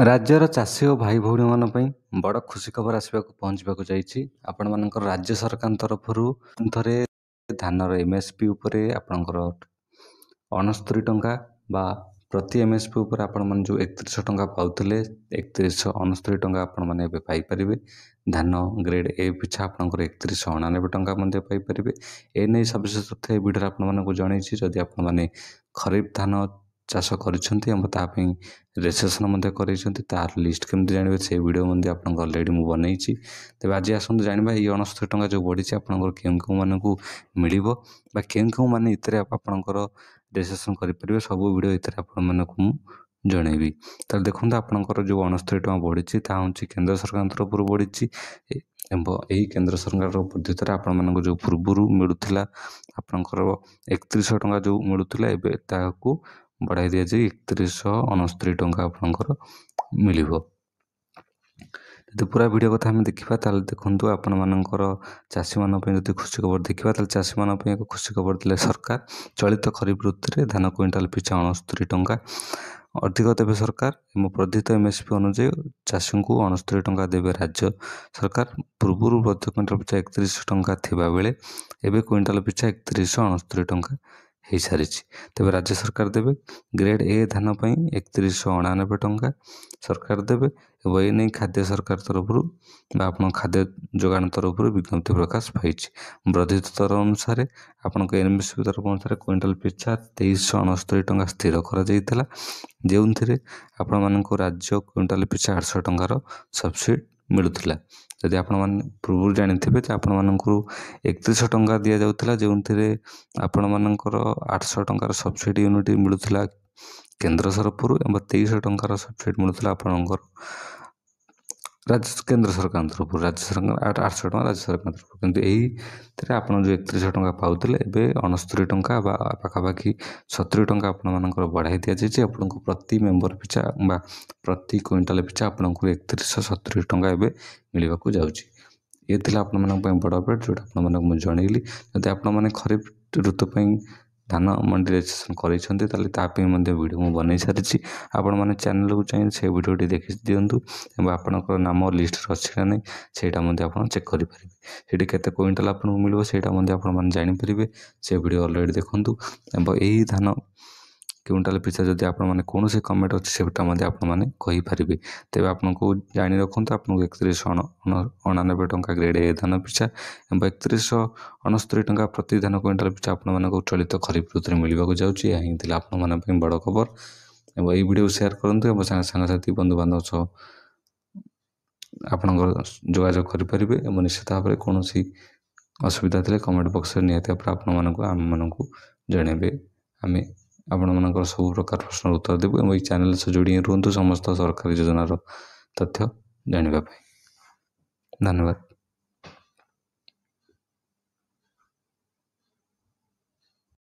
ରାଜ୍ୟର ଚାଷୀ ଓ ଭାଇ ଭଉଣୀମାନଙ୍କ ପାଇଁ ବଡ଼ ଖୁସି ଖବର ପହଞ୍ଚିବାକୁ ଯାଇଛି। ଆପଣମାନଙ୍କର ରାଜ୍ୟ ସରକାରଙ୍କ ତରଫରୁ ଥରେ ଧାନର MSP ଉପରେ ଆପଣଙ୍କର 69 ଟଙ୍କା ବା ପ୍ରତି MSP ଉପରେ ଆପଣମାନେ ଯେଉଁ 3100 ଟଙ୍କା ପାଉଥିଲେ 3169 ଟଙ୍କା ଆପଣମାନେ ଏବେ ପାଇପାରିବେ। ଧାନ ଗ୍ରେଡ୍ A ପିଛା ଆପଣଙ୍କର 3199 ଟଙ୍କା ମଧ୍ୟ ପାଇପାରିବେ। ଏନେଇ ସବିଶେଷ ତଥ୍ୟ ଏ ଭିଡ଼ିଓରେ ଆପଣମାନଙ୍କୁ ଜଣେଇଛି। ଯଦି ଆପଣମାନେ ଖରିଫ ଧାନ ଚାଷ କରିଛନ୍ତି ଏବଂ ତା ପାଇଁ ରେଜିଷ୍ଟ୍ରେସନ୍ ମଧ୍ୟ କରାଇଛନ୍ତି, ତାର ଲିଷ୍ଟ କେମିତି ଜାଣିବେ ସେଇ ଭିଡ଼ିଓ ମଧ୍ୟ ଆପଣଙ୍କୁ ଅଲରେଡ଼ି ମୁଁ ବନେଇଛି। ତେବେ ଆଜି ଆସନ୍ତୁ ଜାଣିବା ଏଇ 69 ଟଙ୍କା ଯେଉଁ ବଢ଼ିଛି ଆପଣଙ୍କର କେଉଁମାନଙ୍କୁ ମିଳିବ ବା କେଉଁମାନେ ଏଥିରେ ଆପଣଙ୍କର ରେଜିଷ୍ଟ୍ରେସନ୍ କରିପାରିବେ। ସବୁ ଭିଡ଼ିଓ ଏଥିରେ ଆପଣମାନଙ୍କୁ ମୁଁ ଜଣେଇବି। ତାହେଲେ ଦେଖନ୍ତୁ ଆପଣଙ୍କର ଯେଉଁ 69 ଟଙ୍କା ବଢ଼ିଛି ତାହା ହେଉଛି କେନ୍ଦ୍ର ସରକାରଙ୍କ ତରଫରୁ ବଢ଼ିଛି ଏବଂ ଏହି କେନ୍ଦ୍ର ସରକାରଙ୍କ ପଦ୍ଧତିରେ ଆପଣମାନଙ୍କୁ ଯେଉଁ ପୂର୍ବରୁ ମିଳୁଥିଲା ଆପଣଙ୍କର 3100 ଟଙ୍କା ଯେଉଁ ମିଳୁଥିଲା ଏବେ ତାହାକୁ ବଢ଼ାଇ ଦିଆଯାଇ 3169 ଟଙ୍କା ଆପଣଙ୍କର ମିଳିବ। ଯଦି ପୁରା ଭିଡ଼ିଓ କଥା ଆମେ ଦେଖିବା ତାହେଲେ ଦେଖନ୍ତୁ ଆପଣମାନଙ୍କର ଚାଷୀମାନଙ୍କ ପାଇଁ ଯଦି ଖୁସି ଖବର ଦେଖିବା ତାହେଲେ ଚାଷୀମାନଙ୍କ ପାଇଁ ଏକ ଖୁସି ଖବର ଦେଲେ ସରକାର। ଚଳିତ ଖରିଫ ଋତୁରେ ଧାନ କୁଇଣ୍ଟାଲ ପିଛା 69 ଟଙ୍କା ଅଧିକ ଦେବେ ସରକାର ଏବଂ ବର୍ଦ୍ଧିତ MSP ଅନୁଯାୟୀ ଚାଷୀଙ୍କୁ 69 ଟଙ୍କା ଦେବେ ରାଜ୍ୟ ସରକାର। ପୂର୍ବରୁ ପ୍ରତି କୁଇଣ୍ଟାଲ ପିଛା 3100 ଟଙ୍କା ଥିବାବେଳେ ଏବେ କୁଇଣ୍ଟାଲ ପିଛା 3169 ଟଙ୍କା ହୋଇସାରିଛି। ତେବେ ରାଜ୍ୟ ସରକାର ଦେବେ। ଗ୍ରେଡ୍ A ଧାନ ପାଇଁ 3199 ଟଙ୍କା ସରକାର ଦେବେ ଏବଂ ଏ ନେଇ ଖାଦ୍ୟ ସରକାର ତରଫରୁ ବା ଆପଣଙ୍କ ଖାଦ୍ୟ ଯୋଗାଣ ତରଫରୁ ବିଜ୍ଞପ୍ତି ପ୍ରକାଶ ପାଇଛି। ବର୍ଦ୍ଧିତ ଦର ଅନୁସାରେ ଆପଣଙ୍କ MSP ତରଫ ଅନୁସାରେ କୁଇଣ୍ଟାଲ ପିଛା 2369 ଟଙ୍କା ସ୍ଥିର କରାଯାଇଥିଲା, ଯେଉଁଥିରେ ଆପଣମାନଙ୍କୁ ରାଜ୍ୟ କୁଇଣ୍ଟାଲ ପିଛା 800 ଟଙ୍କାର ସବସିଡ଼ି ମିଳୁଥିଲା। ଯଦି ଆପଣମାନେ ପୂର୍ବରୁ ଜାଣିଥିବେ ଯେ ଆପଣମାନଙ୍କୁ 3100 ଟଙ୍କା ଦିଆଯାଉଥିଲା, ଯେଉଁଥିରେ ଆପଣମାନଙ୍କର 800 ଟଙ୍କାର ସବସିଡ଼ି ୟୁନିଟ୍ ମିଳୁଥିଲା କେନ୍ଦ୍ର ତରଫରୁ ଏବଂ 2300 ଟଙ୍କାର ସବସିଡ଼ି ମିଳୁଥିଲା ଆପଣଙ୍କର କେନ୍ଦ୍ର ସରକାରଙ୍କ ତରଫରୁ। ରାଜ୍ୟ ସରକାର 800 ଟଙ୍କା ରାଜ୍ୟ ସରକାରଙ୍କ ତରଫରୁ, କିନ୍ତୁ ଏଇଥିରେ ଆପଣ ଯେଉଁ 3100 ଟଙ୍କା ପାଉଥିଲେ ଏବେ 69 ଟଙ୍କା ବା ପାଖାପାଖି 70 ଟଙ୍କା ଆପଣମାନଙ୍କର ବଢ଼ାଇ ଦିଆଯାଇଛି। ଆପଣଙ୍କୁ ପ୍ରତି ମେମ୍ବର ପିଛା ବା ପ୍ରତି କୁଇଣ୍ଟାଲ ପିଛା ଆପଣଙ୍କୁ 3170 ଟଙ୍କା ଏବେ ମିଳିବାକୁ ଯାଉଛି। ଏ ଥିଲା ଆପଣମାନଙ୍କ ପାଇଁ ବଡ଼ ଅପଡ଼େଟ୍ ଯେଉଁଟା ଆପଣମାନଙ୍କୁ ମୁଁ ଜଣେଇଲି। ଯଦି ଆପଣମାନେ ଖରିଫ ଋତୁ ପାଇଁ ଧାନ ମଣ୍ଡି ରେଜିଷ୍ଟ୍ରେସନ୍ କରିଛନ୍ତି ତାହେଲେ ତା ପାଇଁ ମଧ୍ୟ ଭିଡ଼ିଓ ମୁଁ ବନେଇ ସାରିଛି। ଆପଣମାନେ ଚ୍ୟାନେଲକୁ ଚାହିଁ ସେ ଭିଡ଼ିଓଟି ଦେଖି ଦିଅନ୍ତୁ ଏବଂ ଆପଣଙ୍କର ନାମ ଲିଷ୍ଟରେ ଅଛି ନା ନାହିଁ ସେଇଟା ମଧ୍ୟ ଆପଣ ଚେକ୍ କରିପାରିବେ। ସେଠି କେତେ କୁଇଣ୍ଟାଲ ଆପଣଙ୍କୁ ମିଳିବ ସେଇଟା ମଧ୍ୟ ଆପଣମାନେ ଜାଣିପାରିବେ। ସେ ଭିଡ଼ିଓ ଅଲରେଡ଼ି ଦେଖନ୍ତୁ ଏବଂ ଏହି ଧାନ କୁଇଣ୍ଟାଲ ପିଛା ଯଦି ଆପଣମାନେ କୌଣସି କମେଣ୍ଟ ଅଛି ସେଟା ମଧ୍ୟ ଆପଣମାନେ କହିପାରିବେ। ତେବେ ଆପଣଙ୍କୁ ଜାଣି ରଖନ୍ତୁ ଆପଣଙ୍କୁ 3199 ଟଙ୍କା ଗ୍ରେଡ୍ A ଧାନ ପିଛା ଏବଂ 3169 ଟଙ୍କା ପ୍ରତି ଧାନ କୁଇଣ୍ଟାଲ ପିଛା ଆପଣମାନଙ୍କୁ ଚଳିତ ଖରିଫ ଋତୁରେ ମିଳିବାକୁ ଯାଉଛି। ଏହା ହିଁ ଥିଲା ଆପଣମାନଙ୍କ ପାଇଁ ବଡ଼ ଖବର ଏବଂ ଏହି ଭିଡ଼ିଓ ସେୟାର କରନ୍ତୁ ଏବଂ ସାଙ୍ଗସାଥି ବନ୍ଧୁବାନ୍ଧବ ସହ ଆପଣଙ୍କର ଯୋଗାଯୋଗ କରିପାରିବେ ଏବଂ ନିଶ୍ଚିତ ଭାବରେ କୌଣସି ଅସୁବିଧା ଥିଲେ କମେଣ୍ଟ ବକ୍ସରେ ନିହାତି ଭାବରେ ଆପଣମାନଙ୍କୁ ଆମମାନଙ୍କୁ ଜଣାଇବେ। ଆମେ ଆପଣମାନଙ୍କର ସବୁ ପ୍ରକାର ପ୍ରଶ୍ନର ଉତ୍ତର ଦେବୁ ଏବଂ ଏହି ଚ୍ୟାନେଲ ସହ ଯୋଡ଼ି ରୁହନ୍ତୁ ସମସ୍ତ ସରକାରୀ ଯୋଜନାର ତଥ୍ୟ ଜାଣିବା ପାଇଁ। ଧନ୍ୟବାଦ।